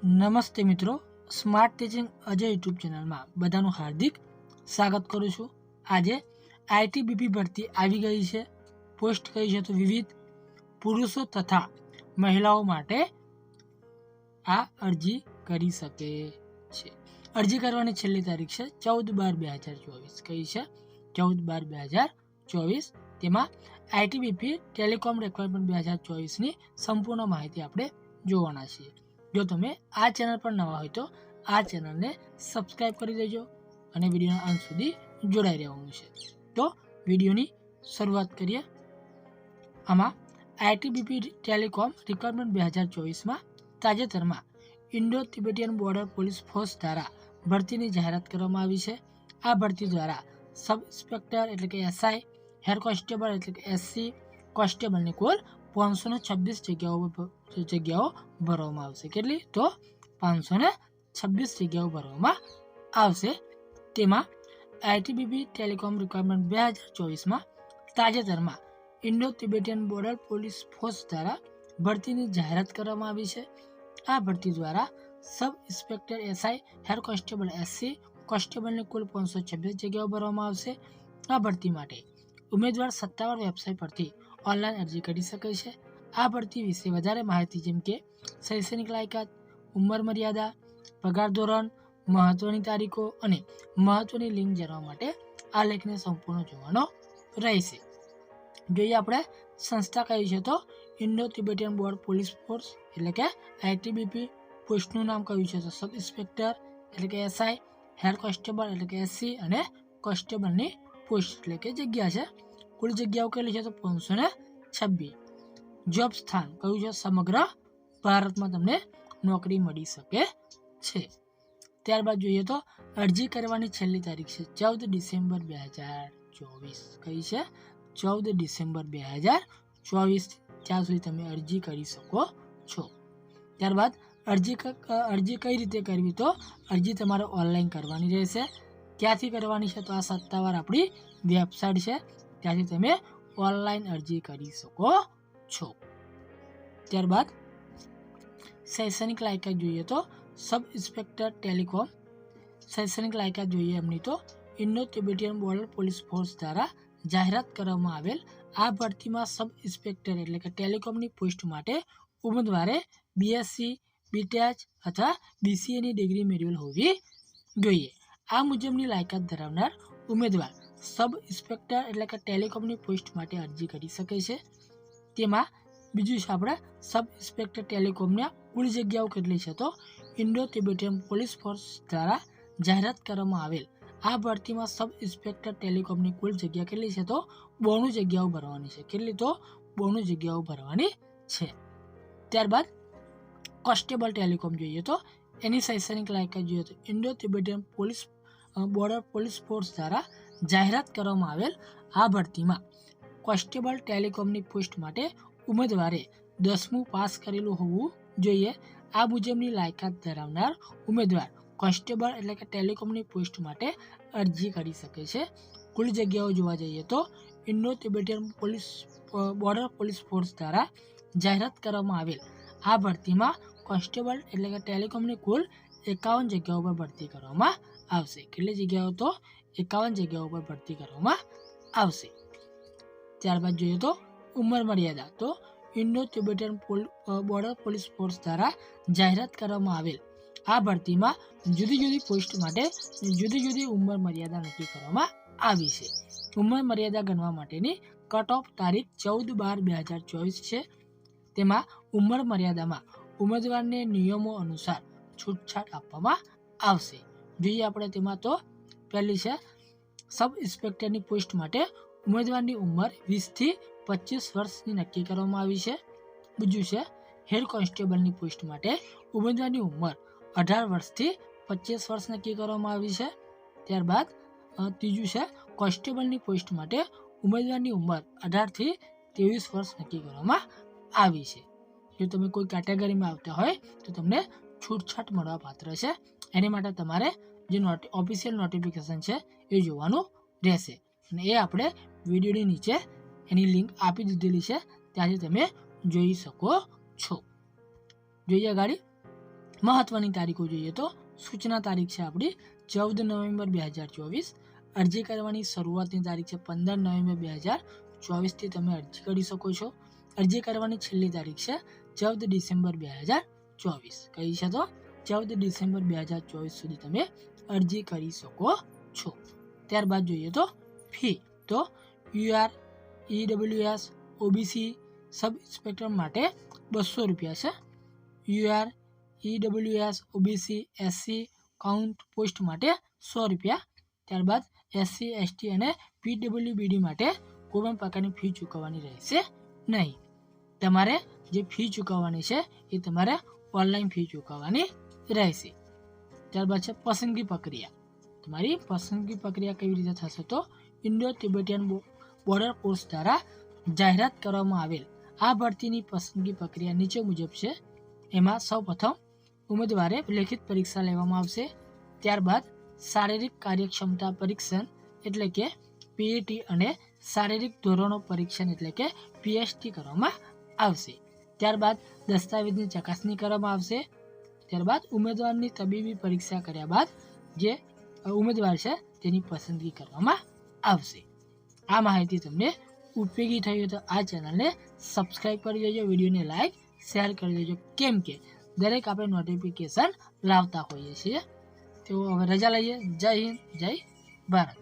નમસ્તે મિત્રો, smart teaching Ajay YouTube ચેનલમાં બધાનું હાર્દિક સ્વાગત કરું છું. આજે આઈટીબીપી ભરતી આવી ગઈ છે. પોસ્ટ કરી છે તો વિવિધ પુરુષો તથા મહિલાઓ માટે આ અરજી કરી શકે છે. અરજી કરવાની છેલ્લી તારીખ છે 14/12/2024. કઈ છે? 14/12/2024. તેમાં આઈટીબીપી ટેલિકોમ રિક્વાયરમેન્ટ 2024ની સંપૂર્ણ માહિતી આપણે જોવાના છીએ. જો તમે આ ચેનલ પર નવા હોય તો આ ચેનલને સબસ્ક્રાઇબ કરી દેજો અને વિડીયોના અંત સુધી જોડાઈ રહેવાનું છે. તો વિડીયોની શરૂઆત કરીએ. આમાં આઈટીબીપી ટેલિકોમ રિક્વાયરમેન્ટ 2024માં તાજેતરમાં Indo Tibetan border police force દ્વારા ભરતીની જાહેરાત કરવામાં આવી છે. આ ભરતી દ્વારા સબ ઇન્સ્પેક્ટર એટલે કે એસઆઈ, હેડ કોન્સ્ટેબલ એટલે કે એસસી, કોન્સ્ટેબલની કુલ 526 જગ્યાઓ ભરવામાં આવશે. કેટલી? તો 526 જગ્યાઓ ભરવામાં આવશે. તેમાં આઈટીબીપી ટેલિકોમ રિક્વાયરમેન્ટ 2024માં તાજેતરમાં Indo Tibetan border police force દ્વારા ભરતીની જાહેરાત કરવામાં આવી છે. આ ભરતી દ્વારા sub inspector SI, head constable SC, કોન્સ્ટેબલની કુલ 526 જગ્યાઓ ભરવામાં આવશે. આ ભરતી માટે ઉમેદવાર સત્તાવાર વેબસાઇટ પરથી ઓનલાઈન અરજી કરી શકે છે. આ ભરતી વિશે વધારે માહિતી જેમ કે શૈક્ષણિક લાયકાત, ઉંમર મર્યાદા, પગાર ધોરણ, મહત્વની તારીખો અને મહત્વની લિંક જાણવા માટે આ લેખને સંપૂર્ણ જોવાનો રહેશે. જોઈએ આપણે સંસ્થા કઈ છે તો Indo Tibetan border police force એટલે કે આઈટીબીપી. પોસ્ટનું નામ કયું છે તો સબ ઇન્સ્પેક્ટર એટલે કે એસઆઈ, હેડ કોન્સ્ટેબલ એટલે કે એસસી અને કોન્સ્ટેબલની પોસ્ટ એટલે કે જગ્યા છે. કુલ જગ્યાઓ કેટલી છે તો 526. જોબ સ્થાન કયું છે? સમગ્ર ભારતમાં તમને નોકરી મળી શકે છે. ત્યારબાદ જોઈએ તો અરજી કરવાની છેલ્લી તારીખ છે 14 ડિસેમ્બર 2024. કઈ છે? 14 ડિસેમ્બર 2024. ત્યાં સુધી તમે અરજી કરી શકો છો. ત્યારબાદ અરજી કઈ રીતે કરવી? તો અરજી તમારે ઓનલાઈન કરવાની રહેશે. ક્યાંથી કરવાની છે? તો આ સત્તાવાર આપણી વેબસાઇટ છે, ત્યાંથી તમે ઓનલાઈન અરજી કરી શકો છો. ત્યારબાદ શૈક્ષણિક લાયકાત જોઈએ તો સબ ઇન્સ્પેક્ટર ટેલિકોમ શૈક્ષણિક લાયકાત જોઈએ એમની તો Indo Tibetan border police force દ્વારા જાહેરાત કરવામાં આવેલ આ ભરતીમાં સબ ઇન્સ્પેક્ટર એટલે કે ટેલિકોમની પોસ્ટ માટે ઉમેદવારે બીએસસી, બીટેચ અથવા બીસીએની ડિગ્રી મેળવેલ હોવી જોઈએ. આ મુજબની લાયકાત ધરાવનાર ઉમેદવાર સબ ઇન્સ્પેક્ટર એટલે કે ટેલિકોમની પોસ્ટ માટે અરજી કરી શકે છે. તેમાં બીજું છે આપણે સબ ઇન્સ્પેક્ટર ટેલિકોમના કુલ જગ્યાઓ કેટલી છે તો ઇન્ડો તિબેટિયન પોલીસ ફોર્સ દ્વારા જાહેરાત કરવામાં આવેલ આ ભરતીમાં સબ ઇન્સ્પેક્ટર ટેલિકોમની કુલ જગ્યા કેટલી છે તો 92 જગ્યાઓ ભરવાની છે. કેટલી? તો 92 જગ્યાઓ ભરવાની છે. ત્યારબાદ કોન્સ્ટેબલ ટેલિકોમ જોઈએ તો એની શૈક્ષણિક લાયકાત જોઈએ તો Indo Tibetan police border police force દ્વારા જાહેરાત કરવામાં આવેલ આ ભરતીમાં કોન્સ્ટેબલ ટેલિકોમની પોસ્ટ માટે ઉમેદવારે 10મું પાસ કરેલું હોવું જોઈએ. આ મુજબની લાયકાત ધરાવનાર ઉમેદવાર કોન્સ્ટેબલ એટલે કે ટેલિકોમની પોસ્ટ માટે અરજી કરી શકે છે. કુલ જગ્યાઓ જોવા જઈએ તો Indo Tibetan border police force દ્વારા જાહેરાત કરવામાં આવેલ આ ભરતીમાં કોન્સ્ટેબલ એટલે કે ટેલિકોમની કુલ 51 જગ્યાઓ પર ભરતી કરવામાં આવશે. કેટલી જગ્યાઓ? તો 51 જગ્યાઓ પર ભરતી કરવામાં આવશે. ત્યારબાદ જોઈએ તો ઉંમર મર્યાદા તો Indo Tibetan border police force દ્વારા જાહેરાત કરવામાં આવેલ આ ભરતીમાં જુદી જુદી પોસ્ટ માટે જુદી જુદી ઉંમર મર્યાદા નક્કી કરવામાં આવી છે. ઉંમર મર્યાદા ગણવા માટેની કટ ઓફ તારીખ 14/12/2024 છે. તેમાં ઉંમર મર્યાદામાં ઉમેદવારને નિયમો અનુસાર છૂટછાટ આપવામાં આવશે. જોઈએ આપણે તેમાં તો પહેલી છે સબ ઇન્સ્પેક્ટરની પોસ્ટ માટે ઉમેદવારની ઉંમર 20થી 25 વર્ષની નક્કી કરવામાં આવી છે. બીજું છે હેડ કોન્સ્ટેબલની પોસ્ટ માટે ઉમેદવારની ઉંમર 18 વર્ષથી 25 વર્ષ નક્કી કરવામાં આવી છે. ત્યારબાદ ત્રીજું છે કોન્સ્ટેબલની પોસ્ટ માટે ઉમેદવારની ઉંમર 18થી 23 વર્ષ નક્કી કરવામાં આવી છે. જો તમે કોઈ કેટેગરીમાં આવતા હોય તો તમને છૂટછાટ મળવા પાત્ર છે. એની માટે તમારે જે ઓફિશિયલ નોટિફિકેશન છે એ જોવાનું રહેશે અને એ આપણે વિડીયોની નીચે એની લિંક આપી દીધેલી છે, ત્યાંથી તમે જોઈ શકો છો. જોઈએ ગાડી મહત્વની તારીખો જોઈએ તો સૂચના તારીખ છે આપણી 14 નવેમ્બર 2024. અરજી કરવાની શરૂઆતની તારીખ છે 15 નવેમ્બર 2024થી તમે અરજી કરી શકો છો. અરજી કરવાની છેલ્લી તારીખ છે 14 ડિસેમ્બર 2024. કઈ છે તો 14 ડિસેમ્બર 2024 સુધી તમે અરજી કરી શકો છો. ત્યારબાદ જોઈએ તો ફી, તો UR EWS OBC sub inspector માટે 200 રૂપિયા છે. UR EWS OBC SC count post માટે 100 રૂપિયા. ત્યારબાદ SC ST અને PWBD માટે કોઈ પણ પ્રકારની ફી ચૂકવવાની રહેશે નહીં. તમારે જે ફી ચૂકવવાની છે એ તમારે ઓનલાઈન ફી ચૂકવવાની રહેશે. ત્યારબાદ છે પસંદગી પ્રક્રિયા. તમારી પસંદગી પ્રક્રિયા કેવી રીતે થશે તો ઇન્ડો તિબેટિયન બોર્ડર ફોર્સ દ્વારા જાહેરાત કરવામાં આવેલ આ ભરતીની પસંદગી પ્રક્રિયા નીચે મુજબ છે. એમાં સૌપ્રથમ ઉમેદવારે લેખિત પરીક્ષા લેવામાં આવશે. ત્યારબાદ શારીરિક કાર્યક્ષમતા પરીક્ષણ એટલે કે PAT અને શારીરિક ધોરણો પરીક્ષણ એટલે કે PST કરવામાં આવશે. ત્યારબાદ દસ્તાવેજની ચકાસણી કરવામાં આવશે. ત્યારબાદ ઉમેદવારની તબીબી પરીક્ષા કર્યા બાદ જે ઉમેદવાર છે તેની પસંદગી કરવામાં આવશે. આ માહિતી તમને ઉપયોગી થઈ હોય તો આ ચેનલને સબસ્ક્રાઈબ કરી દેજો, વિડીયોને લાઈક શેર કરી દેજો, કેમ કે દરેક આપણે નોટિફિકેશન લાવતા હોઈએ છીએ. તો હવે રજા લઈએ. જય હિન્દ, જય ભારત.